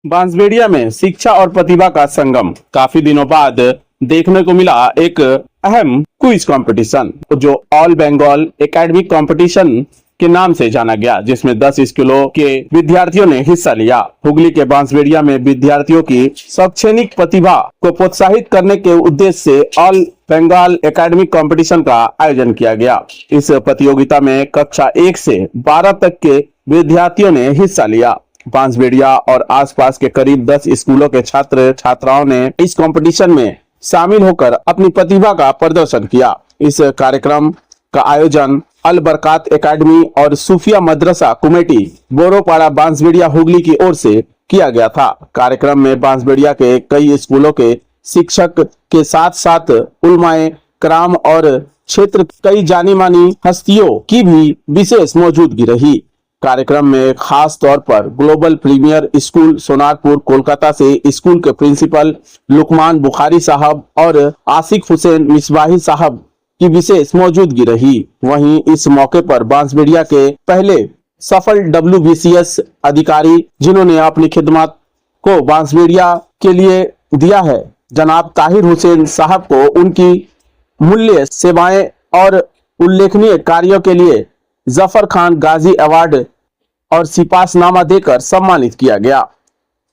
बांसबेड़िया में शिक्षा और प्रतिभा का संगम। काफी दिनों बाद देखने को मिला एक अहम क्विज कंपटीशन जो ऑल बंगाल एकेडमिक कंपटीशन के नाम से जाना गया, जिसमें 10 स्कूलों के विद्यार्थियों ने हिस्सा लिया। हुगली के बांसबेड़िया में विद्यार्थियों की शैक्षणिक प्रतिभा को प्रोत्साहित करने के उद्देश्य से ऑल बंगाल एकेडमिक कंपटीशन का आयोजन किया गया। इस प्रतियोगिता में कक्षा 1 से 12 तक के विद्यार्थियों ने हिस्सा लिया। बांसबेड़िया और आसपास के करीब 10 स्कूलों के छात्र छात्राओं ने इस कंपटीशन में शामिल होकर अपनी प्रतिभा का प्रदर्शन किया। इस कार्यक्रम का आयोजन अल बरकात एकेडमी और सूफिया मदरसा कमेटी बोरोपाड़ा बांसबेड़िया हुगली की ओर से किया गया था। कार्यक्रम में बांसबेड़िया के कई स्कूलों के शिक्षक के साथ साथ उलमाए कराम और क्षेत्र कई जानी मानी हस्तियों की भी विशेष मौजूदगी रही। कार्यक्रम में खास तौर पर global premier school Sonarpur Kolkata से स्कूल के प्रिंसिपल लुकमान बुखारी साहब और आसिक हुसैन मिसबाही साहब की विशेष मौजूदगी रही। वहीं इस मौके पर बांसबेड़िया के पहले सफल WBCS अधिकारी जिन्होंने अपनी खिदमत को बांसबेड़िया के लिए दिया है, जनाब ताहिर हुसैन साहब को उनकी मूल्य सेवाएं और उल्लेखनीय कार्यों के लिए जफर खान गाजी अवार्ड और सिपासनामा देकर सम्मानित किया गया।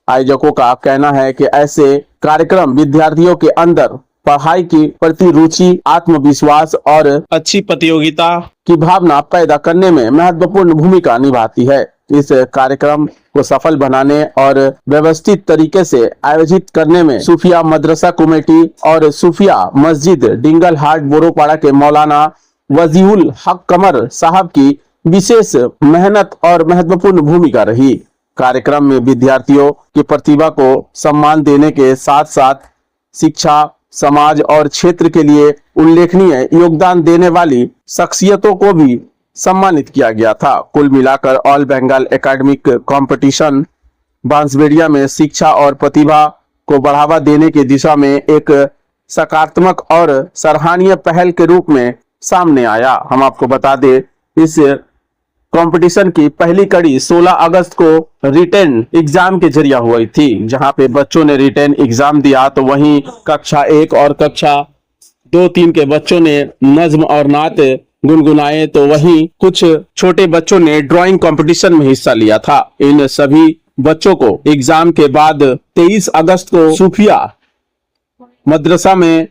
आयोजकों का कहना है कि ऐसे कार्यक्रम विद्यार्थियों के अंदर पढ़ाई की प्रति रुचि, आत्मविश्वास और अच्छी प्रतियोगिता की भावना पैदा करने में महत्वपूर्ण भूमिका निभाती है। इस कार्यक्रम को सफल बनाने और व्यवस्थित तरीके से आयोजित करने में सूफिया मदरसा कमेटी और सूफिया मस्जिद डिंगल हाट बोरोपाड़ा के मौलाना वजीउल हक कमर साहब की विशेष मेहनत और महत्वपूर्ण भूमिका रही। कार्यक्रम में विद्यार्थियों की प्रतिभा को सम्मान देने के साथ साथ शिक्षा, समाज और क्षेत्र के लिए उल्लेखनीय योगदान देने वाली शख्सियतों को भी सम्मानित किया गया था। कुल मिलाकर all Bengal academic competition Bansberia में शिक्षा और प्रतिभा को बढ़ावा देने की दिशा में एक सकारात्मक और सराहनीय पहल के रूप में सामने आया। हम आपको बता दें, इस कंपटीशन की पहली कड़ी 16 अगस्त को रिटेन एग्जाम के जरिए हुई थी, जहां पे बच्चों ने रिटेन एग्जाम दिया। तो वहीं कक्षा 1 और कक्षा 2-3 के बच्चों ने नज्म और नात गुनगुनाए, तो वहीं कुछ छोटे बच्चों ने ड्राइंग कंपटीशन में हिस्सा लिया था। इन सभी बच्चों को एग्जाम के बाद 23 अगस्त को सूफिया मदरसा में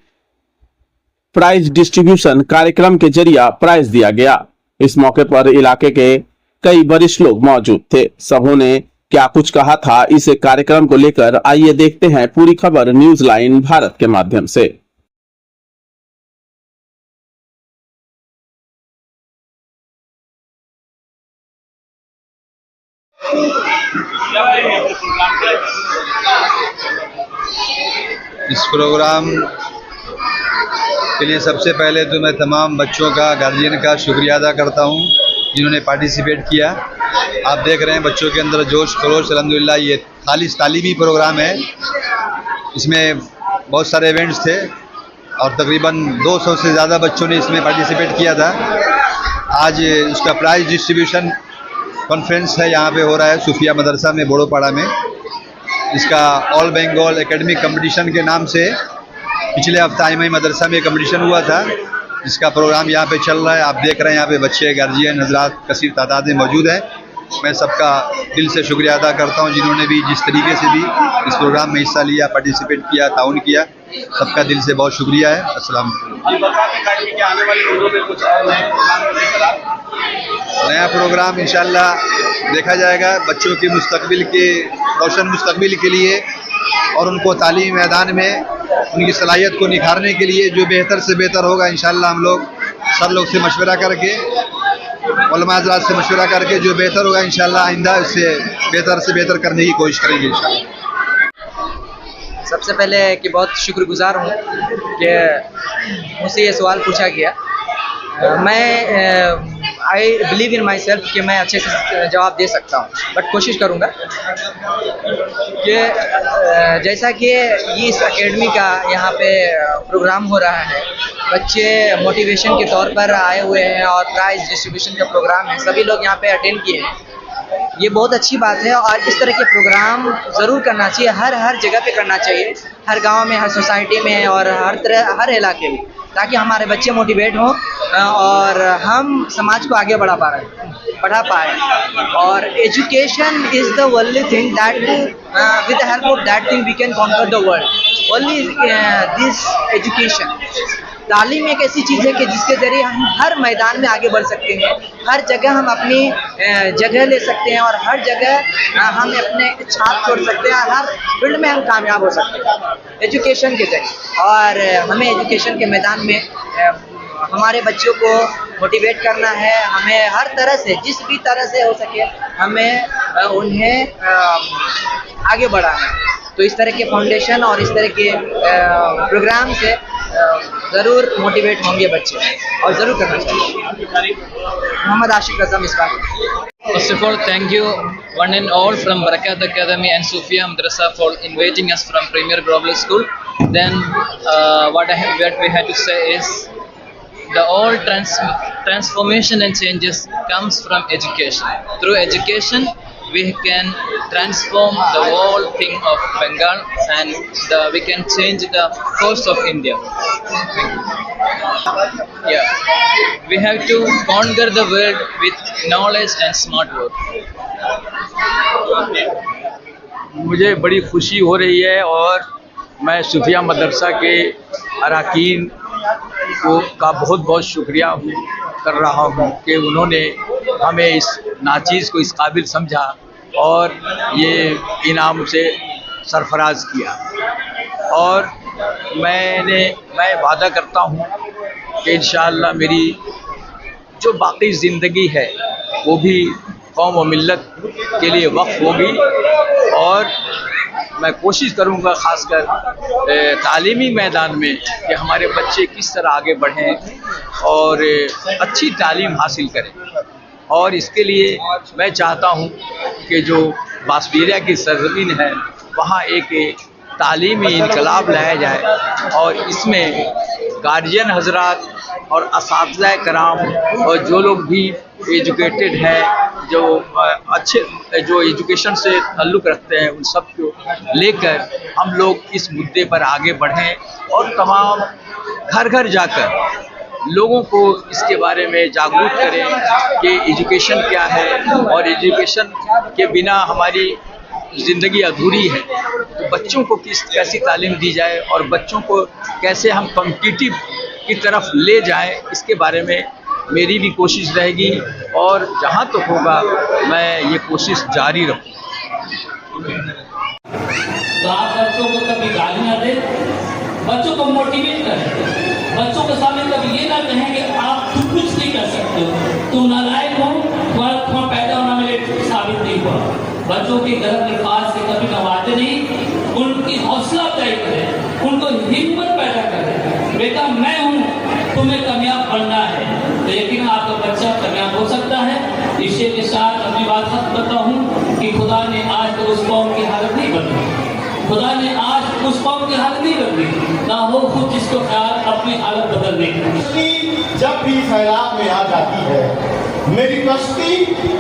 प्राइज डिस्ट्रीब्यूशन कार्यक्रम के जरिए प्राइज दिया गया। इस मौके पर इलाके के कई वरिष्ठ लोग मौजूद थे। सबों ने क्या कुछ कहा था इस कार्यक्रम को लेकर, आइए देखते हैं पूरी खबर न्यूज लाइन भारत के माध्यम से। इस प्रोग्राम के लिए सबसे पहले तो मैं तमाम बच्चों का, गार्जियन का शुक्रिया अदा करता हूं जिन्होंने पार्टिसिपेट किया। आप देख रहे हैं बच्चों के अंदर जोश खरोश। अल्हम्दुलिल्लाह ये तालीमी प्रोग्राम है। इसमें बहुत सारे इवेंट्स थे और तकरीबन 200 से ज़्यादा बच्चों ने इसमें पार्टिसिपेट किया था। आज उसका प्राइज डिस्ट्रीब्यूशन कॉन्फ्रेंस है, यहाँ पे हो रहा है सूफिया मदरसा में बोरोपाड़ा में। इसका ऑल बंगाल एकेडमिक कंपटीशन के नाम से पिछले हफ्ता IMI मदरसा में कंपटीशन हुआ था, जिसका प्रोग्राम यहाँ पे चल रहा है। आप देख रहे हैं यहाँ पे बच्चे, गार्जियन हजरात कसीर तादाद में मौजूद हैं। मैं सबका दिल से शुक्रिया अदा करता हूँ जिन्होंने भी जिस तरीके से भी इस प्रोग्राम में हिस्सा लिया, पार्टिसिपेट किया, ताउन किया। सबका दिल से बहुत शुक्रिया है। अस्सलाम। नया प्रोग्राम इंशाल्लाह देखा जाएगा बच्चों के मुस्तकबिल के, रोशन मुस्तकबिल के लिए और उनको तालीमी मैदान में उनकी सलाहियत को निखारने के लिए जो बेहतर से बेहतर होगा इंशाल्लाह हम लोग सब लोग से मशवरा करके, उलमा हज़रात से मशवरा करके जो बेहतर होगा इंशाल्लाह आइंदा उससे बेहतर करने की कोशिश करेंगे इंशाल्लाह। सबसे पहले कि बहुत शुक्रगुजार हूँ कि मुझसे ये सवाल पूछा गया। मैं I believe in my self कि मैं अच्छे से जवाब दे सकता हूँ, बट कोशिश करूँगा कि जैसा कि ये इस एकेडमी का यहाँ पे प्रोग्राम हो रहा है, बच्चे मोटिवेशन के तौर पर आए हुए हैं और प्राइज डिस्ट्रीब्यूशन का प्रोग्राम है, सभी लोग यहाँ पे अटेंड किए हैं। ये बहुत अच्छी बात है और इस तरह के प्रोग्राम ज़रूर करना चाहिए, हर जगह पे करना चाहिए, हर गांव में, हर सोसाइटी में और हर इलाके में, ताकि हमारे बच्चे मोटिवेट हों और हम समाज को आगे बढ़ा पाए। और education is the only thing that with the help of that thing we can conquer the world. Only this education, तालीम एक ऐसी चीज़ है कि जिसके ज़रिए हम हर मैदान में आगे बढ़ सकते हैं, हर जगह हम अपनी जगह ले सकते हैं और हर जगह हम अपने छाप छोड़ सकते हैं, हर फील्ड में हम कामयाब हो सकते हैं एजुकेशन के ज़रिए। और हमें एजुकेशन के मैदान में हमारे बच्चों को मोटिवेट करना है, हमें हर तरह से, जिस भी तरह से हो सके, हमें उन्हें आगे बढ़ाना है। तो इस तरह के फाउंडेशन और इस तरह के प्रोग्राम से ज़रूर मोटिवेट होंगे बच्चे और ज़रूर करना चाहिए। मोहम्मद आशिक रज़ा Misbah. First of all, thank you one and all from Barakat Academy and Sufia Madrasa for inviting us from Premier Global School. Then what we had to say is the all transformation and changes comes from education. Through education, we can transform the whole thing of Bengal and we can change the course of India. Yeah, we have to conquer the world with knowledge and smart work. मुझे बड़ी खुशी हो रही है और मैं सूफिया मदरसा के अरकान का बहुत बहुत शुक्रिया कर रहा हूँ कि उन्होंने हमें इस नाचीज़ को इस काबिल समझा और ये इनाम से सरफराज किया। और मैं वादा करता हूँ कि इंशाअल्लाह मेरी जो बाकी ज़िंदगी है वो भी कौम व मिल्लत के लिए वक्फ होगी और मैं कोशिश करूँगा ख़ासकर तालीमी मैदान में कि हमारे बच्चे किस तरह आगे बढ़ें और अच्छी तालीम हासिल करें। और इसके लिए मैं चाहता हूँ कि जो बासबीरिया की सरज़मीन है वहाँ एक तालीमी इनकलाब लाया जाए और इसमें गार्जियन हजरात और असातिज़ा कराम और जो लोग भी एजुकेटेड हैं, जो अच्छे जो एजुकेशन से ताल्लुक़ रखते हैं, उन सब को लेकर हम लोग इस मुद्दे पर आगे बढ़ें और तमाम घर घर जाकर लोगों को इसके बारे में जागरूक करें कि एजुकेशन क्या है और एजुकेशन के बिना हमारी ज़िंदगी अधूरी है। तो बच्चों को कैसी तालीम दी जाए और बच्चों को कैसे हम कॉम्पिटिटिव की तरफ ले जाएं, इसके बारे में मेरी भी कोशिश रहेगी और जहां तक होगा मैं ये कोशिश जारी रखूँगा। तो आप बच्चों को कभी गाली ना दें, बच्चों को मोटिवेट करें, बच्चों के सामने कभी ये ना कहें कि आप कुछ नहीं कर सकते हो, तुम नालायक हो, तुम्हारा पैदा होना मेरे साबित नहीं हुआ। बच्चों के गर्भ निकास से कभी नवाते नहीं, उनकी हौसला अफजाई करें, उनको हिम्मत पैदा करें। बेटा मैं हूँ, तुम्हें कामयाब बनना है, लेकिन आपका बच्चा कामयाब हो सकता है। इसी के साथ अपनी बात खत्म करता हूँ कि खुदा ने आज तक उस कौम की हालत नहीं बदली, खुदा ने आज उस कौम की हालत नहीं बदली, ना हो खुद जिसको ख्याल अपनी हालत बदलने की। जब भी सैलाब में आ जाती है, मेरी कश्ती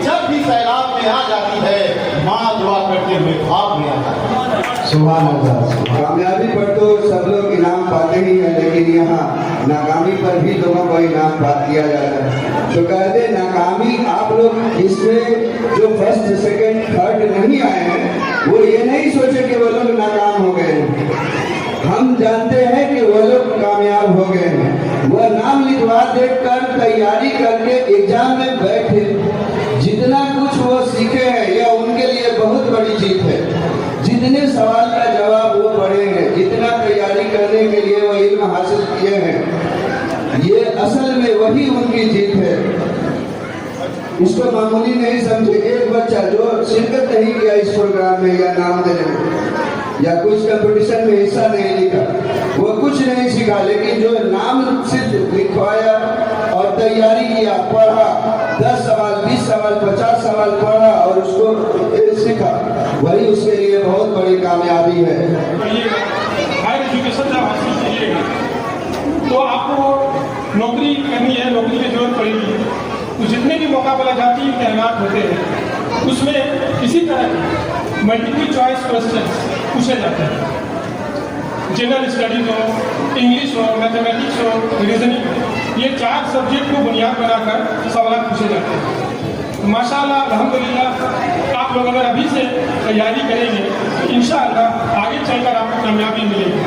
जब भी सैलाब में आ जाती है, माँ दुआ करते हुए भाग में आ जाती है। सुभान अल्लाह। कामयाबी पर तो सब लोग इनाम पाते ही हैं, लेकिन यहाँ नाकामी पर भी लोगों को इनाम दिया जाता है। तो कहते नाकामी आप लोग इसमें जो फर्स्ट सेकंड थर्ड नहीं आए हैं, वो ये नहीं सोचे कि वो लोग नाकाम हो गए हैं। हम जानते हैं कि वो लोग कामयाब हो गए हैं। वह नाम लिखवा देकर तैयारी करके एग्जाम में बैठे, जितना कुछ वो सीखे हैं यह उनके लिए बहुत बड़ी जीत है। जितने सवाल का जवाब वो पढ़े हैं, जितना तैयारी करने के लिए वो इल्म हासिल किए हैं, ये असल में वही उनकी जीत है। इसको मामूली नहीं समझे। एक बच्चा जो शिरकत नहीं किया इस प्रोग्राम में या नाम देने में या कुछ कंपटीशन में हिस्सा नहीं लिया, वो कुछ नहीं सीखा, लेकिन जो नाम सिर्फ लिखवाया और तैयारी किया, पढ़ा, 10 सवाल 20 सवाल 50 सवाल पढ़ा और उसको सीखा, वही उसके लिए बहुत बड़ी कामयाबी है। हायर एजुकेशन जब हासिल कीजिएगा तो आपको नौकरी करनी है, नौकरी की जरूरत पड़ेगी। तो जितने भी मुकाबला जाती इम्तहानात होते हैं उसमें इसी तरह के मल्टीपल चॉइस क्वेश्चंस पूछे जाते हैं। जनरल स्टडीज हो, इंग्लिश हो, मैथमेटिक्स हो, रीजनिंग हो, ये 4 सब्जेक्ट को बुनियाद बनाकर सवाल पूछे जाते हैं। माशाअल्लाह अल्हम्दुलिल्लाह आप लोग अगर अभी से तैयारी करेंगे तो इंशाअल्लाह आगे चलकर आपको कामयाबी मिलेगी।